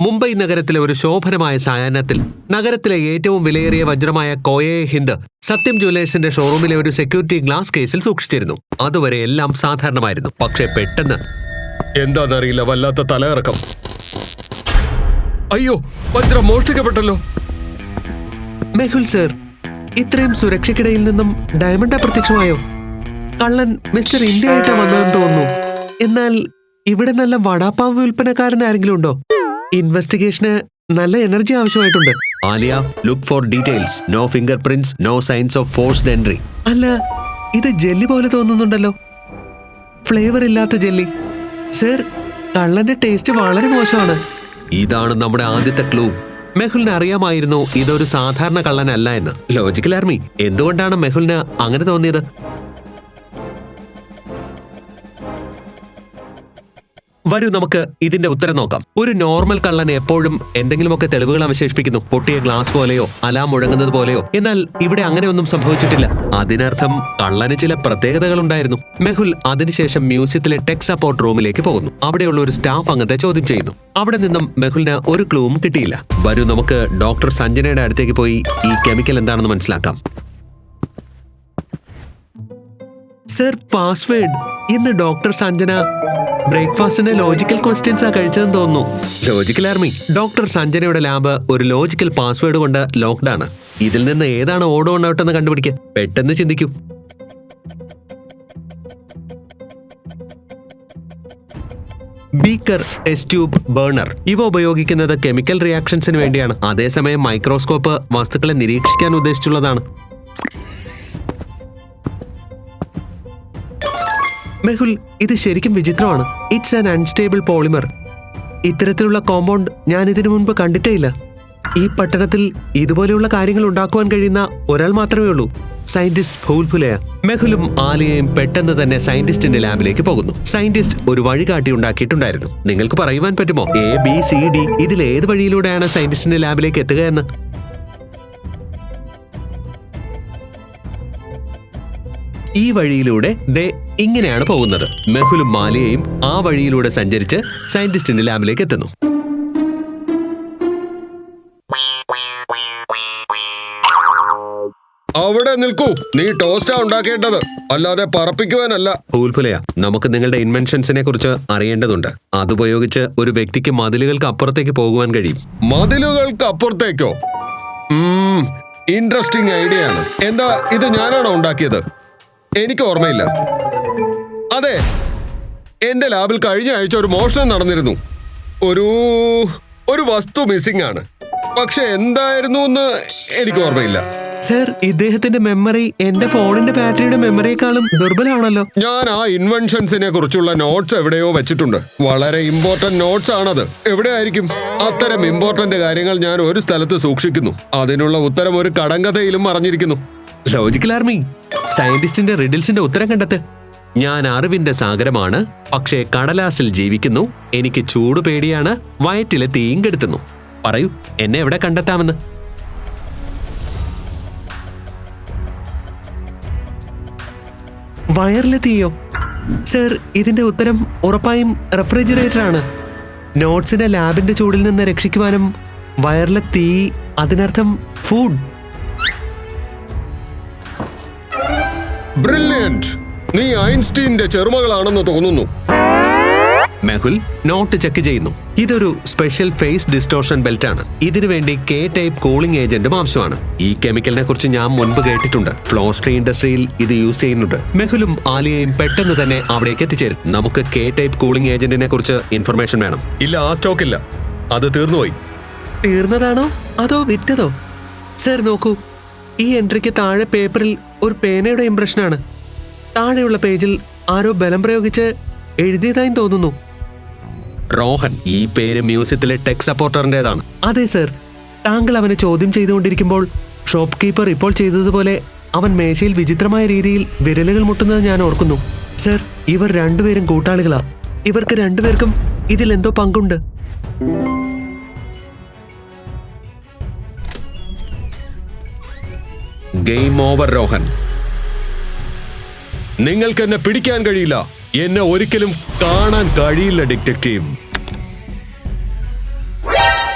മുംബൈ നഗരത്തിലെ ഒരു ശോഭനമായ സായാഹ്നത്തിൽ നഗരത്തിലെ ഏറ്റവും വിലയേറിയ വജ്രമായ കോയയെ ഹിന്ദ് സത്യം ജ്വല്ലേഴ്സിന്റെ ഷോറൂമിലെ ഒരു സെക്യൂരിറ്റി ഗ്ലാസ് കേസിൽ സൂക്ഷിച്ചിരുന്നു. അതുവരെ എല്ലാം സാധാരണമായിരുന്നു. പക്ഷേ പെട്ടെന്ന് എന്താണെന്നറിയില്ല, വല്ലാത്ത തലകറക്കം. അയ്യോ, വജ്രം മോഷ്ടിക്കപ്പെട്ടല്ലോ. മെഹുൽ സർ, ഇത്രയും സുരക്ഷയ്ക്കിടയിൽ നിന്നും ഡയമണ്ട് അപ്രത്യക്ഷമായോ? കള്ളൻ മിസ്റ്റർ ഇന്ത്യ ആയിട്ടാ വന്നതെന്ന് തോന്നുന്നു. എന്നാൽ ഇവിടെ നല്ല വടാപ്പാവ് വിൽപ്പനക്കാരൻ ആരെങ്കിലും ഉണ്ടോ? ഇൻവെസ്റ്റിഗേഷന് നല്ല എനർജി ആവശ്യമായിട്ടുണ്ട്. Alia, look for details. No finger prints, no signs of forced entry. അല്ല, ഇത് ജെല്ലി പോലെ തോന്നുന്നുണ്ടല്ലോ. ഫ്ലേവർ ഇല്ലാത്ത ജെല്ലി. സർ, കള്ളന്റെ ടേസ്റ്റ് വളരെ മോശമാണ്. ഇതാണ് നമ്മുടെ ആദ്യത്തെ ക്ലൂ. മെഹുലിന് അറിയാമായിരുന്നു ഇതൊരു സാധാരണ കള്ളനല്ല എന്ന്. ലോജിക്കൽ ആർമി, എന്തുകൊണ്ടാണ് മെഹുലിന് അങ്ങനെ തോന്നിയത്? വരൂ, നമുക്ക് ഇതിന്റെ ഉത്തരം നോക്കാം. ഒരു നോർമൽ കള്ളൻ എപ്പോഴും എന്തെങ്കിലുമൊക്കെ തെളിവുകൾ അവശേഷിപ്പിക്കുന്നു, പൊട്ടിയ ഗ്ലാസ് പോലെയോ അലാം മുഴങ്ങുന്നത് പോലെയോ. എന്നാൽ ഇവിടെ അങ്ങനെയൊന്നും സംഭവിച്ചിട്ടില്ല. അതിനർത്ഥം കള്ളന് ചില പ്രത്യേകതകൾ ഉണ്ടായിരുന്നു. മെഹുൽ അതിനുശേഷം മ്യൂസിയത്തിലെ ടെക് സപ്പോർട്ട് റൂമിലേക്ക് പോകുന്നു. അവിടെയുള്ള ഒരു സ്റ്റാഫ് അംഗത്തെ ചോദ്യം ചെയ്യുന്നു. അവിടെ നിന്നും മെഹുലിന് ഒരു ക്ലൂവും കിട്ടിയില്ല. വരൂ, നമുക്ക് ഡോക്ടർ സഞ്ജനയുടെ അടുത്തേക്ക് പോയി ഈ കെമിക്കൽ എന്താണെന്ന് മനസ്സിലാക്കാം. Sir, password. ഇന്ന് ഡോക്ടർ സഞ്ജന ബ്രേക്ക്ഫാസ്റ്റിന്റെ ലോജിക്കൽ ക്വസ്റ്റ്യൻസ് കഴിച്ചതെന്ന് തോന്നുന്നു. ലോജിക്കൽ ആർമി, ഡോക്ടർ സഞ്ജനയുടെ ലാബ് ഒരു ലോജിക്കൽ പാസ്വേഡ് കൊണ്ട് ലോക്ക്ഡ് ആണ്. ഇതിൽ നിന്ന് ഏതാണ് ഓഡ് ഓൺ ഔട്ട് എന്ന് കണ്ടുപിടിക്കുക. പെട്ടെന്ന് ചിന്തിക്കൂ. ബീക്കർ, ടെസ്റ്റ് ട്യൂബ്, ബേണർ ഇവ ഉപയോഗിക്കുന്നത് കെമിക്കൽ റിയാക്ഷൻസിന് വേണ്ടിയാണ്. അതേസമയം മൈക്രോസ്കോപ്പ് വസ്തുക്കളെ നിരീക്ഷിക്കാൻ ഉദ്ദേശിച്ചുള്ളതാണ്. മെഹുൽ, ഇത് ശരിക്കും വിചിത്രമാണ്. It's an unstable polymer. ഇത്തരത്തിലുള്ള കോമ്പൗണ്ട് ഞാൻ ഇതിനു മുൻപ് കണ്ടിട്ടേ ഇല്ല. ഈ പട്ടണത്തിൽ ഇതുപോലെയുള്ള കാര്യങ്ങൾ ഉണ്ടാക്കുവാൻ കഴിയുന്ന ഒരാൾ മാത്രമേ ഉള്ളൂ, സയന്റിസ്റ്റ് ഭൂൽഫുലയ. മെഹുലും ആലിയയും പെട്ടെന്ന് തന്നെ സയന്റിസ്റ്റിന്റെ ലാബിലേക്ക് പോകുന്നു. സയന്റിസ്റ്റ് ഒരു വഴികാട്ടി ഉണ്ടാക്കിയിട്ടുണ്ടായിരുന്നു. നിങ്ങൾക്ക് പറയുവാൻ പറ്റുമോ ABCD ഇതിൽ ഏത് വഴിയിലൂടെയാണ് സയന്റിസ്റ്റിന്റെ ലാബിലേക്ക് എത്തുക എന്ന്? ഈ വഴിയിലൂടെ ഇങ്ങനെയാണ് പോകുന്നത്. മെഹുലും മാലിയയും ആ വഴിയിലൂടെ സഞ്ചരിച്ച് സയന്റിസ്റ്റിന്റെ ലാബിലേക്ക് എത്തുന്നു. അവിടെ നിൽക്കൂ, നീ ടോസ്റ്റാ ഉണ്ടാക്കേണ്ടത്, അല്ലാതെ പറപ്പിക്കുവാനല്ല. ഭൂൽഫുലയ, നമുക്ക് നിങ്ങളുടെ ഇൻവെൻഷൻസിനെ കുറിച്ച് അറിയേണ്ടതുണ്ട്. അതുപയോഗിച്ച് ഒരു വ്യക്തിക്ക് മതിലുകൾക്ക് അപ്പുറത്തേക്ക് പോകുവാൻ കഴിയും. മതിലുകൾക്ക് അപ്പുറത്തേക്കോ? ഇൻട്രസ്റ്റിംഗ് ഐഡിയ ആണ്. എന്താ, ഇത് ഞാനാണോ ഉണ്ടാക്കിയത്? എനിക്ക് ഓർമ്മയില്ല. അതെ, എന്റെ ലാബിൽ കഴിഞ്ഞ ആഴ്ച ഒരു മോഷണം നടന്നിരുന്നു. ഒരു വസ്തു മിസ്സിംഗ് ആണ്. പക്ഷെ എന്തായിരുന്നു എന്ന് എനിക്ക് ഓർമ്മയില്ല. സർ, ഇദ്ദേഹത്തിന്റെ മെമ്മറി എന്റെ ഫോണിന്റെ ബാറ്ററിയുടെ മെമ്മറിയെക്കാളും ദുർബലമാണല്ലോ. ഞാൻ ആ ഇൻവെൻഷൻസിനെ കുറിച്ചുള്ള നോട്ട്സ് എവിടെയോ വെച്ചിട്ടുണ്ട്. വളരെ ഇമ്പോർട്ടന്റ് നോട്ട്സ് ആണത്. എവിടെയായിരിക്കും? അത്തരം ഇമ്പോർട്ടന്റ് കാര്യങ്ങൾ ഞാൻ ഒരു സ്ഥലത്ത് സൂക്ഷിക്കുന്നു. അതിനുള്ള ഉത്തരം ഒരു കടങ്കഥയിലും മറഞ്ഞിരിക്കുന്നു. ലോജിക്കൽ ആർമി, സയന്റിസ്റ്റിന്റെ റിഡിൽസിന്റെ ഉത്തരം കണ്ടെത്ത്. ഞാൻ അറിവിന്റെ സാഗരമാണ്, പക്ഷേ കടലാസിൽ ജീവിക്കുന്നു. എനിക്ക് ചൂട് പേടിയാണ്, വയറ്റിലെ തീയും കെടുത്തുന്നു. പറയൂ, എന്നെ എവിടെ കണ്ടെത്താമെന്ന്? വയറിലെ തീയോ? സർ, ഇതിന്റെ ഉത്തരം ഉറപ്പായും റെഫ്രിജറേറ്റർ ആണ്. നോട്ട്സിനെ ലാബിന്റെ ചൂടിൽ നിന്ന് രക്ഷിക്കുവാനും വയറിലെ തീ, അതിനർത്ഥം ഫുഡ്. ബ്രില്യന്റ്! നീ ഐൻസ്റ്റീന്റെ ചെറുമകളാണെന്ന് തോന്നുന്നു. മെഹുൽ നോട്ട് ചെക്ക് ചെയ്യുന്നു. ഇതൊരു സ്പെഷ്യൽ ഫേസ് ഡിസ്റ്റോർഷൻ ബെൽറ്റ് ആണ്. ഇതിനു വേണ്ടി K ടൈപ്പ് കൂളിംഗ് ഏജന്റും ആവശ്യമാണ്. ഈ കെമിക്കലിനെ കുറിച്ച് ഞാൻ മുൻപ് കേട്ടിട്ടുണ്ട്. ഫ്ലോസ്ട്രി ഇൻഡസ്ട്രിയിൽ ഇത് യൂസ് ചെയ്യുന്നുണ്ട്. മെഹുലും ആലിയയും പെട്ടെന്ന് തന്നെ അവിടേക്ക് എത്തിച്ചേരും. നമുക്ക് K ടൈപ്പ് കൂളിംഗ് ഏജന്റിനെ കുറിച്ച് ഇൻഫർമേഷൻ വേണം. ഇല്ല, ആ സ്റ്റോക്ക് ഇല്ല, അത് തീർന്നുപോയി. തീർന്നതാണോ അതോ വിറ്റതോ? സർ, നോക്കൂ, ഈ എൻട്രിക്ക് താഴെ പേപ്പറിൽ ഒരു പേനയുടെ ഇംപ്രഷനാണ്. താഴെയുള്ള പേജിൽ ആരോ ബലം പ്രയോഗിച്ച് എഴുതിയതായി തോന്നുന്നു. റോഹൻ, ഈ പേര് മ്യൂസിയത്തിലെ ടെക് സപ്പോർട്ടറിൻ്റെതാണ്. അതെ സർ, താങ്കൾ അവനെ ചോദ്യം ചെയ്തുകൊണ്ടിരിക്കുമ്പോൾ ഷോപ്പ് കീപ്പർ ഇപ്പോൾ ചെയ്തതുപോലെ അവൻ മേശയിൽ വിചിത്രമായ രീതിയിൽ വിരലുകൾ മുട്ടുന്നത് ഞാൻ ഓർക്കുന്നു. സർ, ഇവർ രണ്ടുപേരും കൂട്ടാളികളാ. ഇവർക്ക് രണ്ടുപേർക്കും ഇതിൽ എന്തോ പങ്കുണ്ട്. Game over Rohan. നിങ്ങൾക്ക് എന്നെ പിടിക്കാൻ കഴിയില്ല. എന്നെ ഒരിക്കലും കാണാൻ കഴിയില്ല ഡിറ്റക്റ്റീവ്.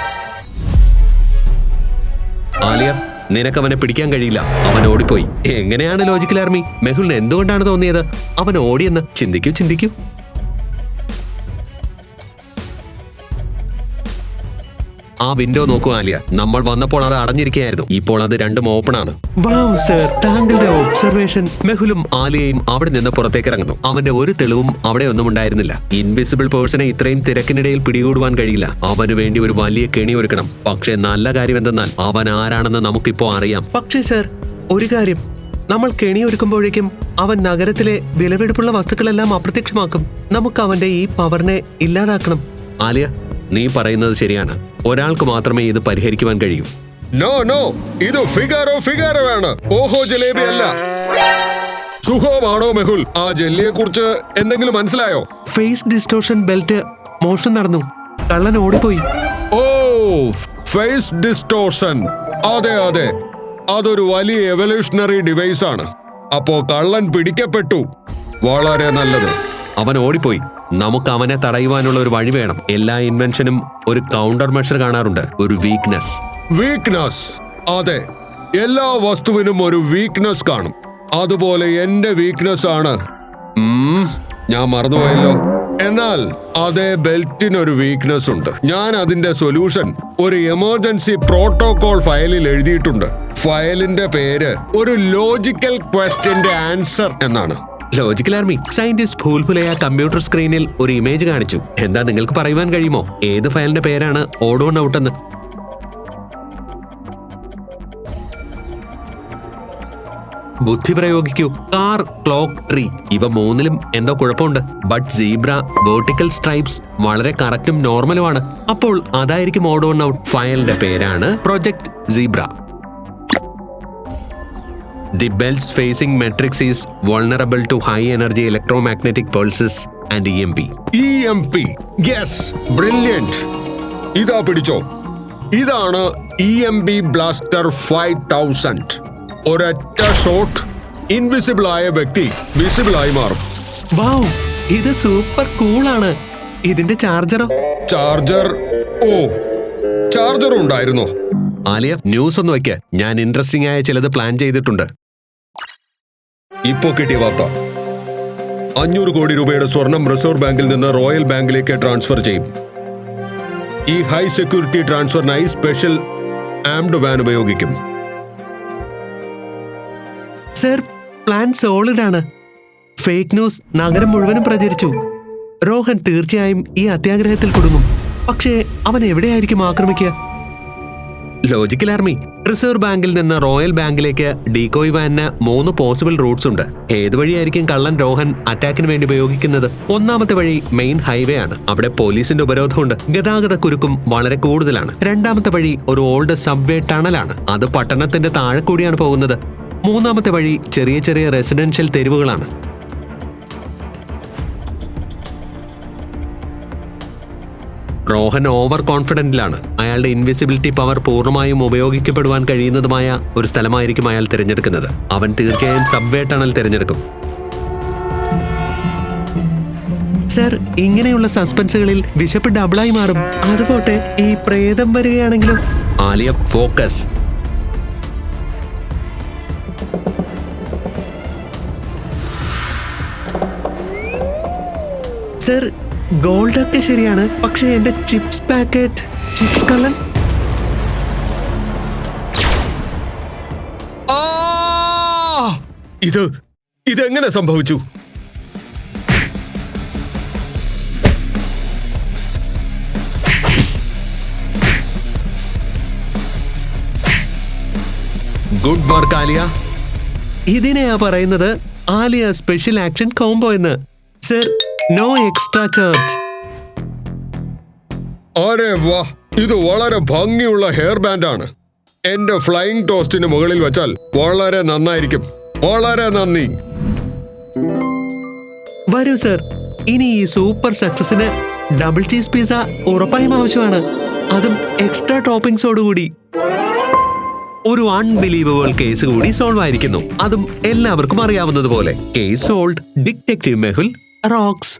ആലിയ, നിനക്കവനെ പിടിക്കാൻ കഴിയില്ല. അവൻ ഓടിപ്പോയി. എങ്ങനെയാണ് ലോജിക്കൽ ആർമി? മെഹുലിന് എന്തുകൊണ്ടാണ് തോന്നിയത് അവൻ ഓടിയെന്ന്? ചിന്തിക്കൂ. ആ വിൻഡോ നോക്കൂ ആലിയ. നമ്മൾ വന്നപ്പോൾ അത് അടഞ്ഞിരിക്കുകയായിരുന്നു. ഇപ്പോൾ അത് രണ്ടും ഓപ്പൺ ആണ്. വാവ് സർ, താങ്കളുടെ ഒബ്സർവേഷൻ. മെഹുലും ആലിയയും അവിടെ നിന്ന് പുറത്തേക്ക് ഇറങ്ങുന്നു. അവന്റെ ഒരു തെളിവും അവിടെ ഒന്നും ഉണ്ടായിരുന്നില്ല. ഇൻവിസിബിൾ പേഴ്സണെ ഇത്രയും തിരക്കിനിടയിൽ പിടികൂടുവാൻ കഴിയില്ല. അവന് വേണ്ടി ഒരു വലിയ കെണി ഒരുക്കണം. പക്ഷേ നല്ല കാര്യം എന്തെന്നാൽ അവൻ ആരാണെന്ന് നമുക്കിപ്പോ അറിയാം. പക്ഷേ സർ, ഒരു കാര്യം, നമ്മൾ കെണി ഒരുക്കുമ്പോഴേക്കും അവൻ നഗരത്തിലെ വിലപിടിപ്പുള്ള വസ്തുക്കളെല്ലാം അപ്രത്യക്ഷമാക്കും. നമുക്ക് അവന്റെ ഈ പവറിനെ ഇല്ലാതാക്കണം. ആലിയ, നീ പറയുന്നത് ശരിയാണ്. ഒരാൾക്ക് മാത്രമേ ഇത് പരിഹരിക്കുവാൻ കഴിയൂ. നോ, ഇത് ഫിഗാറോ ഓഹോ ജലേബി അല്ല. സുഖമാണോ മെഹുൽ? ആ ജെല്ലിയെ കുറിച്ച് എന്തെങ്കിലും മനസ്സിലായോ? ഫേസ് ഡിസ്റ്റോർഷൻ ബെൽറ്റ് മോഷണം നടന്നു. കള്ളൻ ഓടിപ്പോയി. ഓ, ഫേസ് ഡിസ്റ്റോർഷൻ. അതെ, അതൊരു വലിയ എവല്യൂഷണറി ഡിവൈസ് ആണ്. അപ്പോ കള്ളൻ പിടിക്കപ്പെട്ടു. വളരെ നല്ലത്. അവൻ ഓടിപ്പോയി. നമുക്ക് അവനെ തടയുവാനുള്ള ഒരു വഴി വേണം. എല്ലാ ഇൻവെൻഷനും ഒരു കൗണ്ടർ മെഷർ കാണാറുണ്ട്, ഒരു വീക്ക്നെസ്. അതെ, എല്ലാ വസ്തുവിനും ഒരു വീക്ക്നെസ് കാണും. അതുപോലെ എന്റെ വീക്ക്നെസ് ആണ്. ഞാൻ മറന്നുപോയല്ലോ. എന്നാൽ അതേ ബെൽറ്റിനൊരു വീക്ക്നെസ് ഉണ്ട്. ഞാൻ അതിന്റെ സൊല്യൂഷൻ ഒരു എമർജൻസി പ്രോട്ടോകോൾ ഫയലിൽ എഴുതിയിട്ടുണ്ട്. ഫയലിന്റെ പേര് ഒരു ലോജിക്കൽ ക്വസ്റ്റ്യന്റെ ആൻസർ എന്നാണ്. Logical army scientist Bhool Bhulaiyaa computer സ്ക്രീനിൽ ഒരു ഇമേജ് കാണിച്ചു. എന്താ നിങ്ങൾക്ക് പറയുവാൻ കഴിയുമോ ഏത് ഫയലിന്റെ പേരാണ് ഓഡ് ഓൺ ഔട്ട് എന്ന്? ബുദ്ധി പ്രയോഗിക്കൂ. കാർ, ക്ലോക്ക്, ട്രീ, ഇവ മൂന്നിലും എന്തോ കുഴപ്പമുണ്ട്. ബട്ട് സീബ്ര, വെർട്ടിക്കൽ സ്ട്രൈപ്സ് വളരെ കറക്റ്റും നോർമലുമാണ്. അപ്പോൾ അതായിരിക്കും ഓഡ് ഓൺ ഔട്ട്. ഫയലിന്റെ പേരാണ് project zebra. The belts facing matrix is vulnerable to high energy electromagnetic pulses and EMP. EMP. Yes, brilliant. ഇതാ പിടിച്ചോ. ഇതാണ് EMP ബ്ലാസ്റ്റർ 5000. ഒരൊറ്റ ഷോട്ട് ഇൻവിസിബിൾ ആയ വ്യക്തി വിസിബിൾ ആയി മാറും. വാവ്, ഇത് സൂപ്പർ കൂളാണ്. ഇതിന്റെ ചാർജറോ? ചാർജറും ഉണ്ടായിരുന്നോ? ആലിയ, ന്യൂസ് ഒന്ന് വയ്ക്ക. ഞാൻ ഇൻട്രസ്റ്റിംഗ് ആയ ചിലത് പ്ലാൻ ചെയ്തിട്ടുണ്ട്. ഇപ്പോ കിട്ടിയ വാർത്ത. 500 കോടി രൂപയുടെ സ്വർണം റിസർവ് ബാങ്കിൽ നിന്ന് റോയൽ ബാങ്കിലേക്ക് ട്രാൻസ്ഫർ ചെയ്യും. ഈ ഹൈ സെക്യൂരിറ്റി ട്രാൻസ്ഫറിനായി സ്പെഷ്യൽ ആംഡ് വാൻ ഉപയോഗിക്കും. സർ, പ്ലാൻ സോളിഡ് ആണ്. ഫേക്ക് ന്യൂസ് നഗരം മുഴുവനും പ്രചരിച്ചു. റോഹൻ തീർച്ചയായും ഈ അത്യാഗ്രഹത്തിൽ കുടുങ്ങും. പക്ഷേ അവൻ എവിടെയായിരിക്കും ആക്രമിക്കുക? ലോജിക്കൽ ആർമി, റിസർവ് ബാങ്കിൽ നിന്ന് റോയൽ ബാങ്കിലേക്ക് ഡീകോയ് വാനിന് 3 പോസിബിൾ റൂട്ട്സ് ഉണ്ട്. ഏത് വഴിയായിരിക്കും കള്ളൻ രോഹൻ അറ്റാക്കിന് വേണ്ടി ഉപയോഗിക്കുന്നത്? ഒന്നാമത്തെ വഴി മെയിൻ ഹൈവേ ആണ്. അവിടെ പോലീസിന്റെ ഉപരോധമുണ്ട്. ഗതാഗത കുരുക്കും വളരെ കൂടുതലാണ്. രണ്ടാമത്തെ വഴി ഒരു ഓൾഡ് സബ്വേ ടണലാണ്. അത് പട്ടണത്തിന്റെ താഴെ കൂടിയാണ് പോകുന്നത്. മൂന്നാമത്തെ വഴി ചെറിയ റെസിഡൻഷ്യൽ തെരുവുകളാണ്. റോഹൻ ഓവർ കോൺഫിഡന്റിലാണ്. അയാളുടെ ഇൻവിസിബിലിറ്റി പവർ പൂർണ്ണമായും ഉപയോഗിക്കപ്പെടുവാൻ കഴിയുന്നതുമായ ഒരു സ്ഥലമായിരിക്കും അയാൾ തിരഞ്ഞെടുക്കുന്നത്. അവൻ തീർച്ചയായും സബ്വേ ടണൽ തിരഞ്ഞെടുക്കും. സർ, ഇങ്ങനെയുള്ള സസ്പെൻസുകളിൽ വിശപ്പ് ഡബിളായി മാറും. അതുപോട്ടെ, ഈ പ്രേതം വരികയാണെങ്കിലും? ആലിയ, ഫോക്കസ്. സർ, ഗോൾഡ് ഒക്കെ ശരിയാണ്. പക്ഷേ എന്റെ ചിപ്സ് കള്ളൻ. ഇതെങ്ങനെ സംഭവിച്ചു? Good work Alia. ഇതിനെയാ പറയുന്നത് ആലിയ സ്പെഷ്യൽ ആക്ഷൻ കോംബോ എന്ന്. Sir, no extra charge. അരെ വാ, ഇത് വളരെ ഭംഗിയുള്ള ഹെയർ ബാൻഡ് ആണ്. എന്റെ ഫ്ലൈയിങ് ടോസ്റ്റിന് മുകളിൽ വെച്ചാൽ വളരെ നന്നായിരിക്കും. വളരെ നന്ദി. വരൂ സർ, ഇനി ഈ സൂപ്പർ സക്സസിന് ഡബിൾ ചീസ് പിസ്സ ഉറപ്പായും ആവശ്യമാണ്. അതും എക്സ്ട്രാ ടോപ്പിംഗ്സോടുകൂടി. ഒരു അൺബിലീവബിൾ കേസ് കൂടി സോൾവ് ആയിരിക്കുന്നു. അതും എല്ലാവർക്കും അറിയാവുന്നതുപോലെ. Case solved. Detective Mehul rocks.